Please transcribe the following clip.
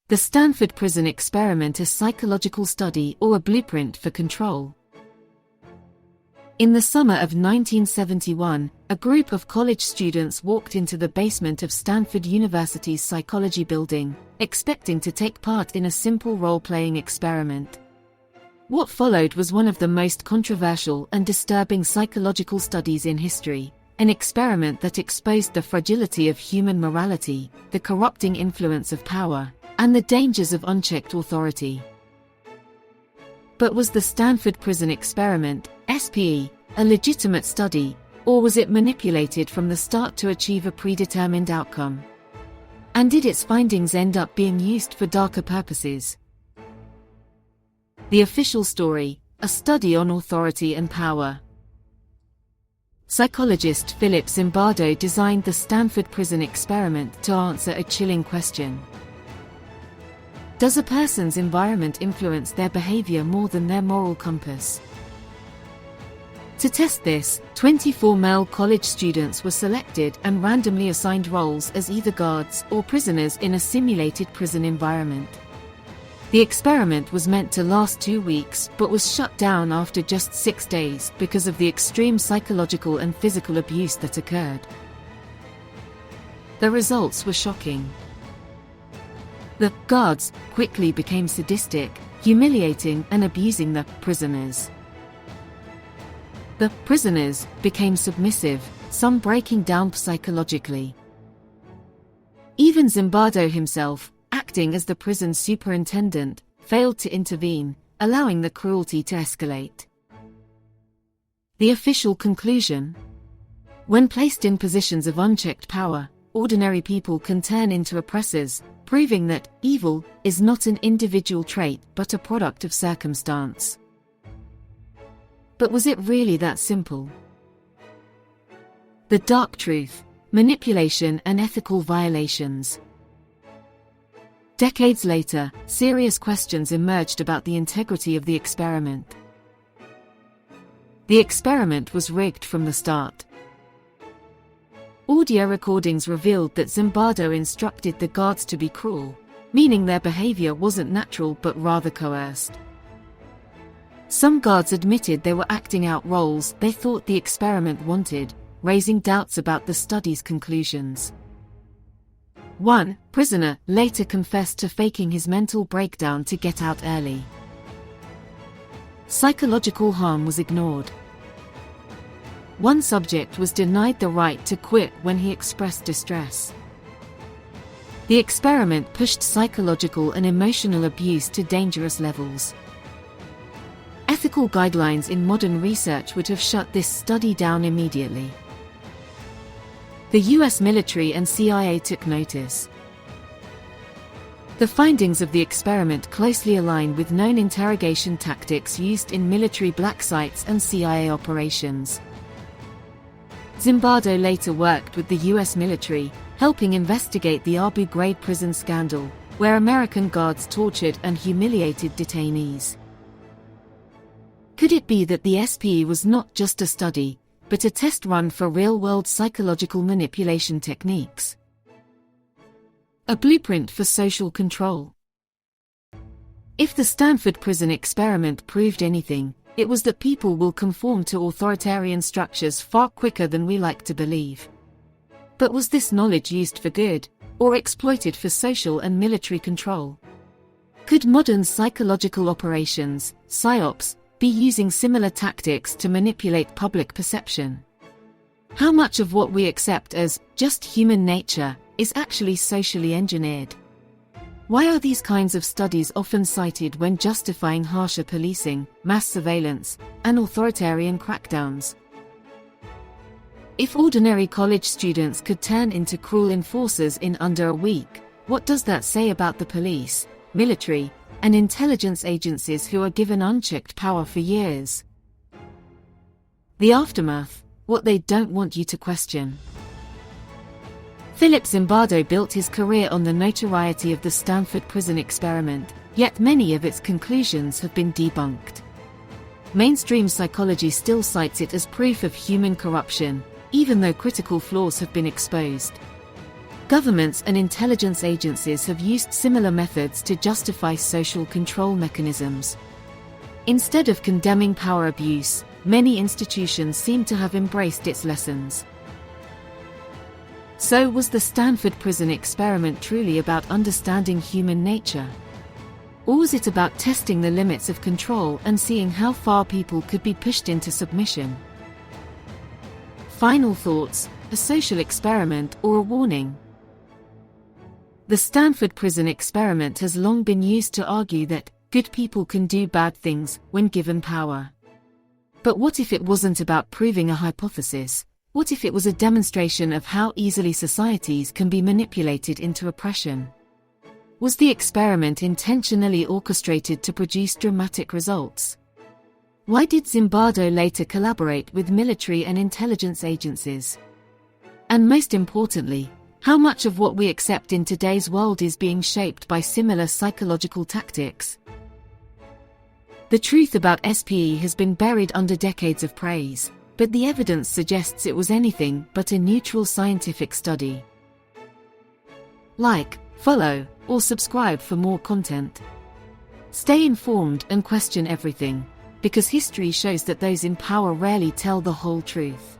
The Stanford Prison Experiment: a psychological study or a blueprint for control. In the summer of 1971, a group of college students walked into the basement of Stanford University's psychology building, expecting to take part in a simple role-playing experiment. What followed was one of the most controversial and disturbing psychological studies in history, an experiment that exposed the fragility of human morality, the corrupting influence of power, and the dangers of unchecked authority. But was the Stanford Prison Experiment, SPE, a legitimate study, or was it manipulated from the start to achieve a predetermined outcome? And did its findings end up being used for darker purposes? The official story: a study on authority and power. Psychologist Philip Zimbardo designed the Stanford Prison Experiment to answer a chilling question. Does a person's environment influence their behavior more than their moral compass? To test this, 24 male college students were selected and randomly assigned roles as either guards or prisoners in a simulated prison environment. The experiment was meant to last 2 weeks but was shut down after just 6 days because of the extreme psychological and physical abuse that occurred. The results were shocking. The guards quickly became sadistic, humiliating and abusing the prisoners. The prisoners became submissive, some breaking down psychologically. Even Zimbardo himself, acting as the prison superintendent, failed to intervene, allowing the cruelty to escalate. The official conclusion: when placed in positions of unchecked power, ordinary people can turn into oppressors, proving that evil is not an individual trait but a product of circumstance. But was it really that simple? The dark truth: manipulation and ethical violations. Decades later, serious questions emerged about the integrity of the experiment. The experiment was rigged from the start. Audio recordings revealed that Zimbardo instructed the guards to be cruel, meaning their behavior wasn't natural but rather coerced. Some guards admitted they were acting out roles they thought the experiment wanted, raising doubts about the study's conclusions. One prisoner later confessed to faking his mental breakdown to get out early. Psychological harm was ignored. One subject was denied the right to quit when he expressed distress. The experiment pushed psychological and emotional abuse to dangerous levels. Ethical guidelines in modern research would have shut this study down immediately. The US military and CIA took notice. The findings of the experiment closely align with known interrogation tactics used in military black sites and CIA operations. Zimbardo later worked with the US military, helping investigate the Abu Ghraib prison scandal, where American guards tortured and humiliated detainees. Could it be that the SPE was not just a study, but a test run for real-world psychological manipulation techniques? A blueprint for social control. If the Stanford Prison Experiment proved anything, it was that people will conform to authoritarian structures far quicker than we like to believe. But was this knowledge used for good, or exploited for social and military control? Could modern psychological operations, PSYOPs, be using similar tactics to manipulate public perception? How much of what we accept as just human nature is actually socially engineered? Why are these kinds of studies often cited when justifying harsher policing, mass surveillance, and authoritarian crackdowns? If ordinary college students could turn into cruel enforcers in under a week, what does that say about the police, military, and intelligence agencies who are given unchecked power for years? The aftermath: what they don't want you to question. Philip Zimbardo built his career on the notoriety of the Stanford Prison Experiment, yet many of its conclusions have been debunked. Mainstream psychology still cites it as proof of human corruption, even though critical flaws have been exposed. Governments and intelligence agencies have used similar methods to justify social control mechanisms. Instead of condemning power abuse, many institutions seem to have embraced its lessons. So, was the Stanford prison experiment truly about understanding human nature? Or was it about testing the limits of control and seeing how far people could be pushed into submission? Final thoughts: a social experiment or a warning? The Stanford prison experiment has long been used to argue that good people can do bad things when given power. But what if it wasn't about proving a hypothesis? What if it was a demonstration of how easily societies can be manipulated into oppression? Was the experiment intentionally orchestrated to produce dramatic results? Why did Zimbardo later collaborate with military and intelligence agencies? And most importantly, how much of what we accept in today's world is being shaped by similar psychological tactics? The truth about SPE has been buried under decades of praise, but the evidence suggests it was anything but a neutral scientific study. Like, follow, or subscribe for more content. Stay informed and question everything, because history shows that those in power rarely tell the whole truth.